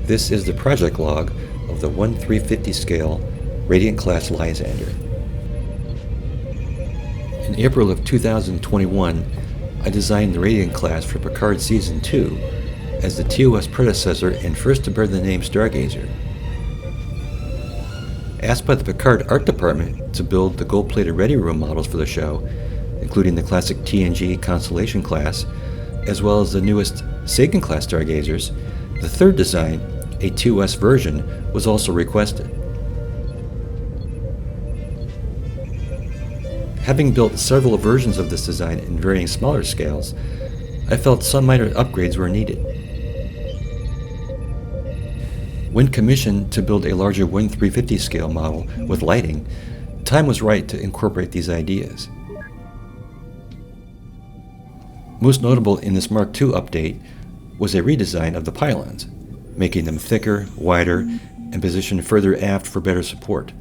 This is the project log of the 1/350 scale Radiant class Lysander. In April of 2021, I designed the Radiant class for Picard Season 2 as the TOS predecessor and first to bear the name Stargazer. Asked by the Picard art department to build the gold-plated Ready Room models for the show, including the classic TNG Constellation class, as well as the newest Sagan class Stargazers, the third design, a TOS version, was also requested. Having built several versions of this design in varying smaller scales, I felt some minor upgrades were needed. When commissioned to build a larger 1/350 scale model with lighting, time was right to incorporate these ideas. Most notable in this Mark II update was a redesign of the pylons, making them thicker, wider, and positioned further aft for better support.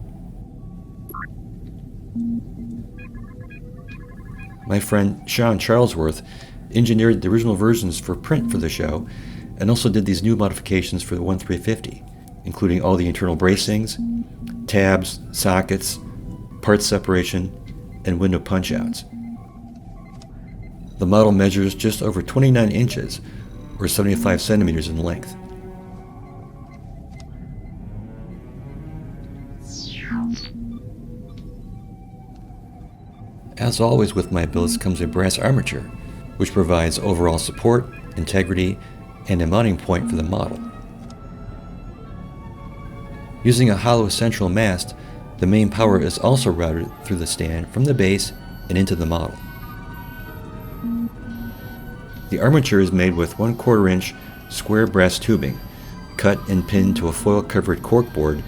My friend Sean Charlesworth engineered the original versions for print for the show and also did these new modifications for the 1/350, including all the internal bracings, tabs, sockets, part separation, and window punch-outs. The model measures just over 29 inches, or 75 centimeters in length. As always with my builds comes a brass armature, which provides overall support, integrity, and a mounting point for the model. Using a hollow central mast, the main power is also routed through the stand from the base and into the model. The armature is made with 1/4 inch square brass tubing, cut and pinned to a foil-covered corkboard,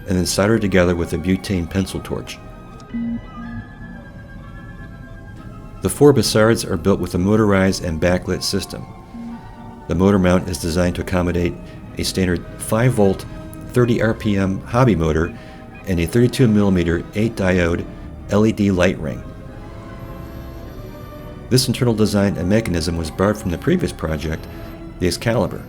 and then soldered together with a butane pencil torch. The 4 bassards are built with a motorized and backlit system. The motor mount is designed to accommodate a standard 5-volt, 30 RPM hobby motor and a 32mm 8-diode LED light ring. This internal design and mechanism was borrowed from the previous project, the Excalibur.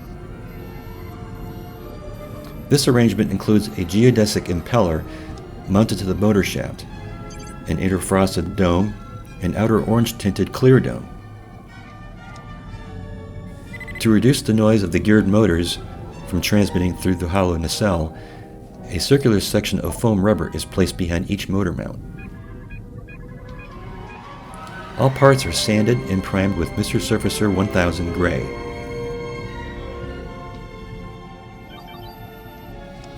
This arrangement includes a geodesic impeller mounted to the motor shaft, an interfrosted dome, and outer orange-tinted clear dome. To reduce the noise of the geared motors from transmitting through the hollow nacelle, a circular section of foam rubber is placed behind each motor mount. All parts are sanded and primed with Mr. Surfacer 1000 Gray.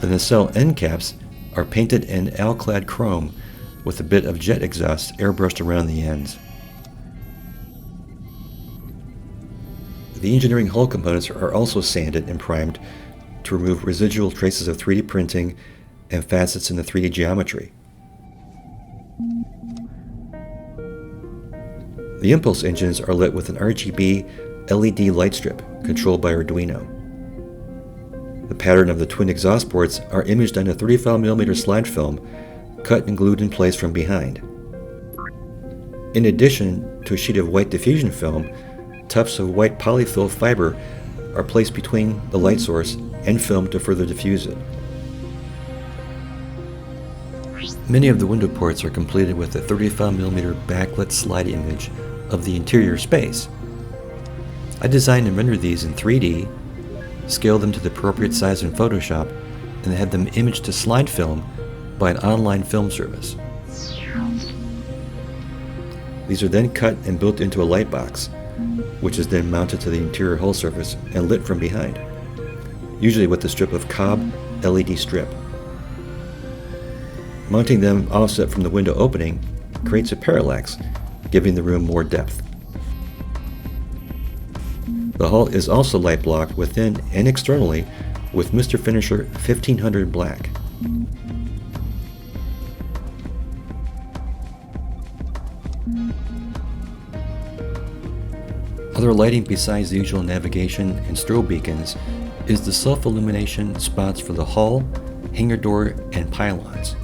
The nacelle end caps are painted in alclad chrome with a bit of jet exhaust airbrushed around the ends. The engineering hull components are also sanded and primed to remove residual traces of 3D printing and facets in the 3D geometry. The impulse engines are lit with an RGB LED light strip controlled by Arduino. The pattern of the twin exhaust ports are imaged on a 35mm slide film cut and glued in place from behind. In addition to a sheet of white diffusion film, tufts of white polyfill fiber are placed between the light source and film to further diffuse it. Many of the window ports are completed with a 35mm backlit slide image of the interior space. I designed and rendered these in 3D, scaled them to the appropriate size in Photoshop, and had them imaged to slide film by an online film service. These are then cut and built into a light box, which is then mounted to the interior hull surface and lit from behind, usually with a strip of cob LED strip. Mounting them offset from the window opening creates a parallax, giving the room more depth. The hull is also light blocked within and externally with Mr. Finisher 1500 black. Other lighting besides the usual navigation and strobe beacons is the self-illumination spots for the hull, hangar door, and pylons.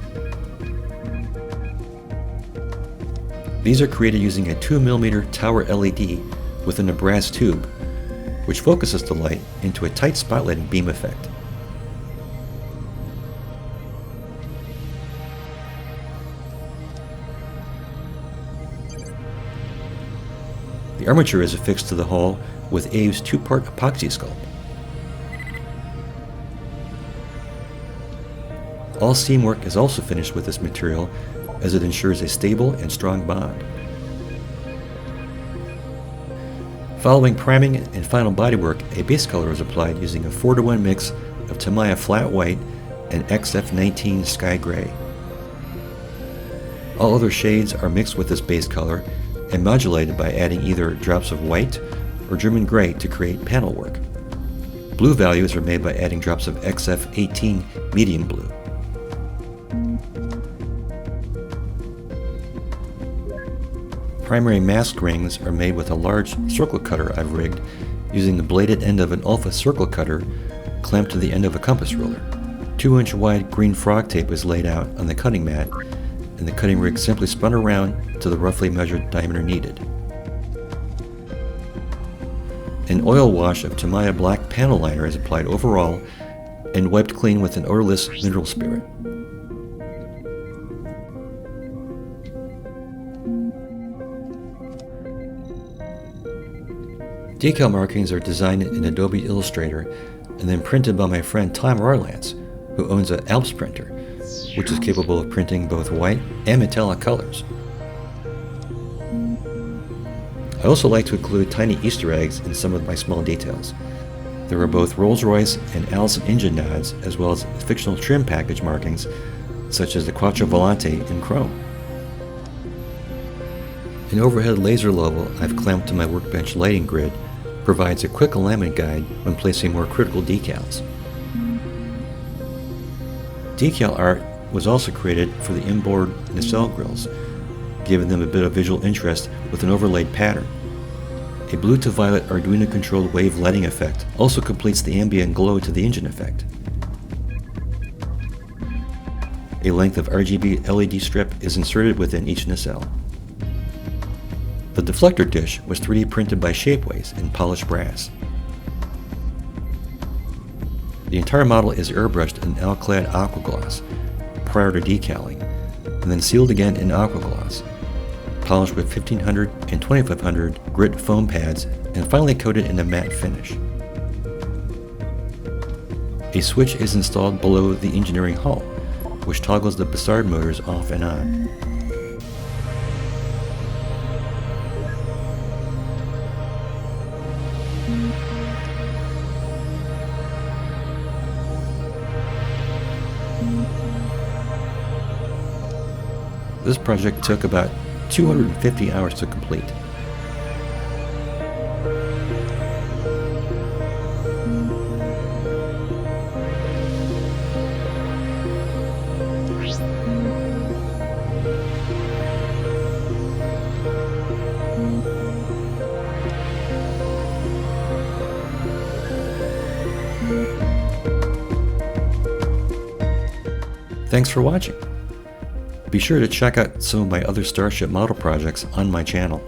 These are created using a 2mm tower LED within a brass tube, which focuses the light into a tight spotlight beam effect. The armature is affixed to the hull with Abe's two-part epoxy sculpt. All seam work is also finished with this material, as it ensures a stable and strong bond. Following priming and final bodywork, a base color is applied using a 4-to-1 mix of Tamiya Flat White and XF19 Sky Gray. All other shades are mixed with this base color and modulated by adding either drops of white or German gray to create panel work. Blue values are made by adding drops of XF18 Medium Blue. Primary mask rings are made with a large circle cutter I've rigged using the bladed end of an alpha circle cutter clamped to the end of a compass ruler. 2-inch wide green frog tape is laid out on the cutting mat, and the cutting rig simply spun around to the roughly measured diameter needed. An oil wash of Tamiya black panel liner is applied overall and wiped clean with an odorless mineral spirit. Decal markings are designed in Adobe Illustrator and then printed by my friend Tom Rarlance, who owns an Alps printer, which is capable of printing both white and metallic colors. I also like to include tiny Easter eggs in some of my small details. There are both Rolls-Royce and Allison engine nods, as well as fictional trim package markings, such as the Quattro Volante in chrome. An overhead laser level I've clamped to my workbench lighting grid provides a quick alignment guide when placing more critical decals. Decal art was also created for the inboard nacelle grills, giving them a bit of visual interest with an overlaid pattern. A blue to violet Arduino controlled wave lighting effect also completes the ambient glow to the engine effect. A length of RGB LED strip is inserted within each nacelle. The deflector dish was 3D printed by Shapeways in polished brass. The entire model is airbrushed in alclad aquagloss prior to decaling, and then sealed again in aquagloss, polished with 1500 and 2500 grit foam pads, and finally coated in a matte finish. A switch is installed below the engineering hull, which toggles the Bassard motors off and on. This project took about 250 hours to complete. Thanks for watching. Be sure to check out some of my other Starship model projects on my channel.